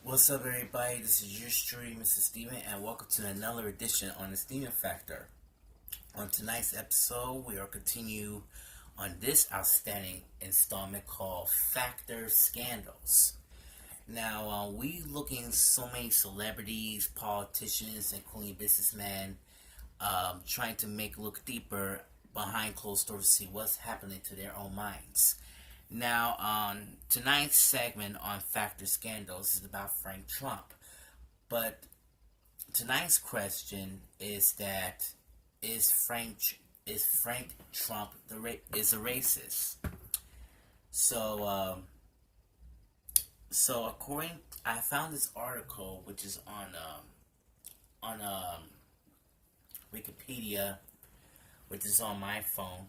What's up, everybody? This is your stream, Mr. Steven, and welcome to another edition on the Steven Factor. On tonight's episode, we are continue on this outstanding installment called Factor Scandals. Now, we looking at so many celebrities, politicians, including businessmen, trying to make look deeper behind closed doors to see what's happening to their own minds. Now, on tonight's segment on Factor Scandals is about Frank Trump. But tonight's question is that is Frank Trump is a racist? So according, I found this article which is on Wikipedia, which is on my phone.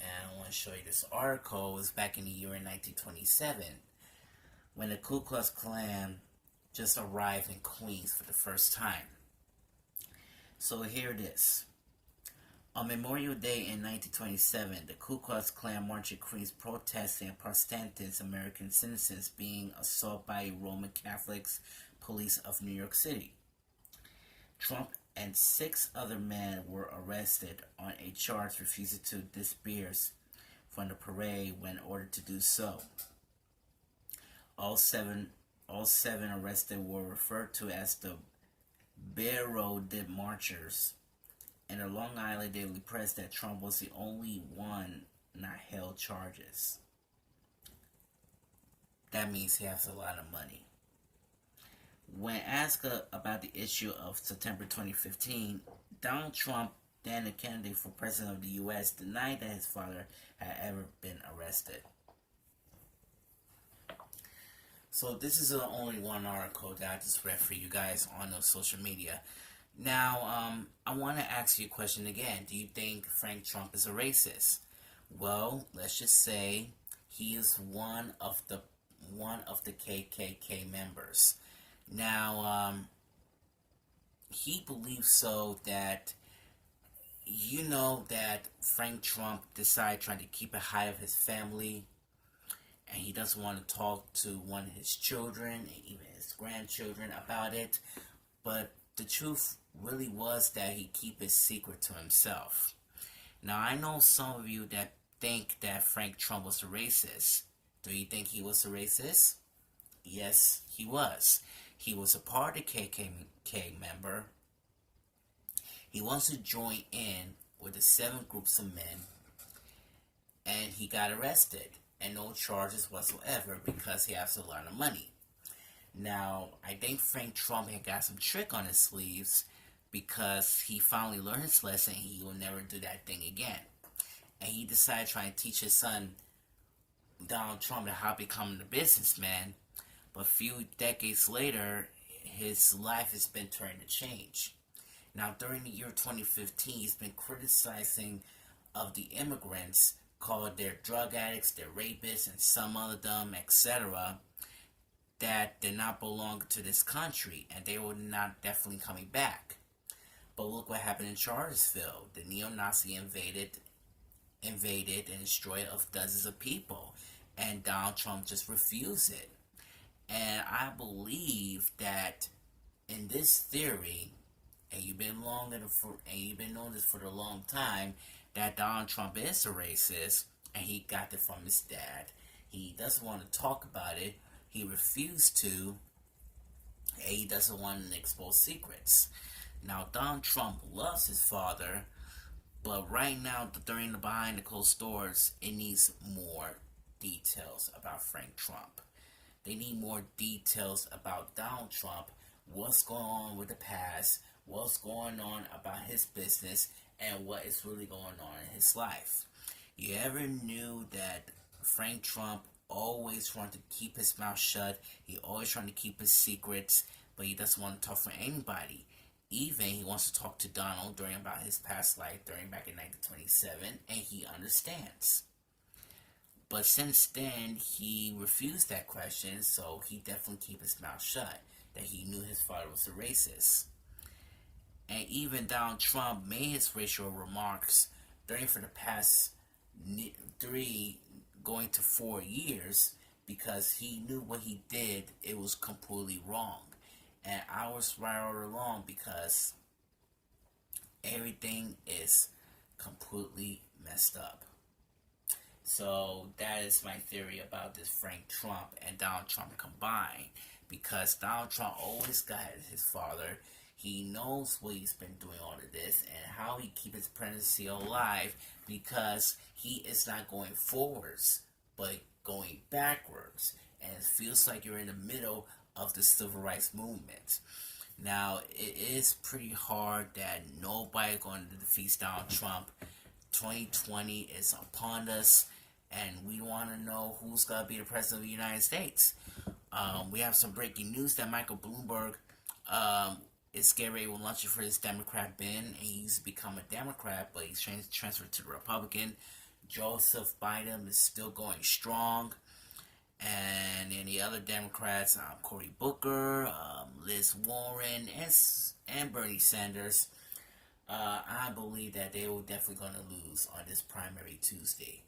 And I want to show you this article. It was back in the year 1927 when the Ku Klux Klan just arrived in Queens for the first time. So here it is. On Memorial Day in 1927, the Ku Klux Klan marched in Queens protesting Protestant American citizens being assaulted by Roman Catholic police of New York City. Trump and 6 other men were arrested on a charge refusing to disperse from the parade when ordered to do so. All seven arrested were referred to as the Barrowed Marchers. In the Long Island Daily Press that Trump was the only one not held charges. That means he has a lot of money. When asked about the issue of September 2015, Donald Trump, then a candidate for president of the U.S., denied that his father had ever been arrested. So this is the only one article that I just read for you guys on the social media. Now, I want to ask you a question again. Do you think Frank Trump is a racist? Well, let's just say he is one of the KKK members. Now, he believes so that, that Frank Trump decided trying to keep it high of his family, and he doesn't want to talk to one of his children, and even his grandchildren about it, but the truth really was that he keep it secret to himself. Now, I know some of you that think that Frank Trump was a racist. Do you think he was a racist? Yes, he was. He was a part of the KKK member. He wants to join in with the 7 groups of men, and he got arrested, and no charges whatsoever because he has a lot of money. Now, I think Frank Trump had got some trick on his sleeves because he finally learned his lesson and he will never do that thing again. And he decided to try and teach his son, Donald Trump, how to become a businessman. But a few decades later, his life has been turned to change. Now, during the year 2015, he's been criticizing of the immigrants, called their drug addicts, their rapists, and some of them, etc., that did not belong to this country, and they were not definitely coming back. But look what happened in Charlottesville. The neo-Nazi invaded and destroyed of dozens of people, and Donald Trump just refused it. And I believe that in this theory, and you've been knowing this for a long time, that Donald Trump is a racist, and he got it from his dad. He doesn't want to talk about it. He refused to, and he doesn't want to expose secrets. Now, Donald Trump loves his father, but right now, during the behind the closed doors, it needs more details about Frank Trump. They need more details about Donald Trump, what's going on with the past, what's going on about his business, and what is really going on in his life. You ever knew that Frank Trump always wanted to keep his mouth shut? He always trying to keep his secrets, but he doesn't want to talk for anybody. Even he wants to talk to Donald during about his past life, during back in 1927, and he understands. But since then, he refused that question, so he definitely keep his mouth shut, that he knew his father was a racist. And even Donald Trump made his racial remarks during for the past 3 going to 4 years because he knew what he did, it was completely wrong. And I was right all along because everything is completely messed up. So that is my theory about this Frank Trump and Donald Trump combined. Because Donald Trump always got his father. He knows what he's been doing all of this and how he keep his presidency alive because he is not going forwards, but going backwards. And it feels like you're in the middle of the civil rights movement. Now, it is pretty hard that nobody going to defeat Donald Trump. 2020 is upon us, and we want to know who's going to be the president of the United States. We have some breaking news that Michael Bloomberg is getting ready to launch for his Democrat bin, and he's become a Democrat, but he's transferred to the Republican. Joseph Biden is still going strong. And any other Democrats, Cory Booker, Liz Warren, and Bernie Sanders, I believe that they will definitely going to lose on this primary Tuesday.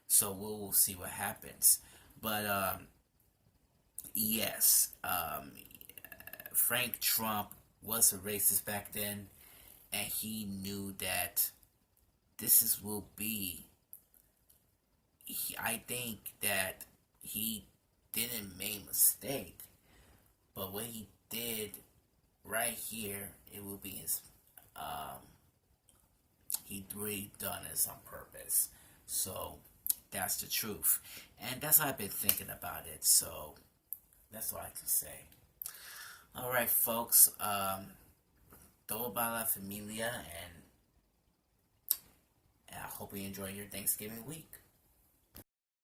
So we'll see what happens. But yes, Frank Trump was a racist back then, and he knew that will be. I think that he didn't make a mistake, but what he did right here, it will be his. He really done this on purpose. So that's the truth, and that's how I've been thinking about it. So that's all I can say. All right, folks. Todo para la familia, and I hope you enjoy your Thanksgiving week.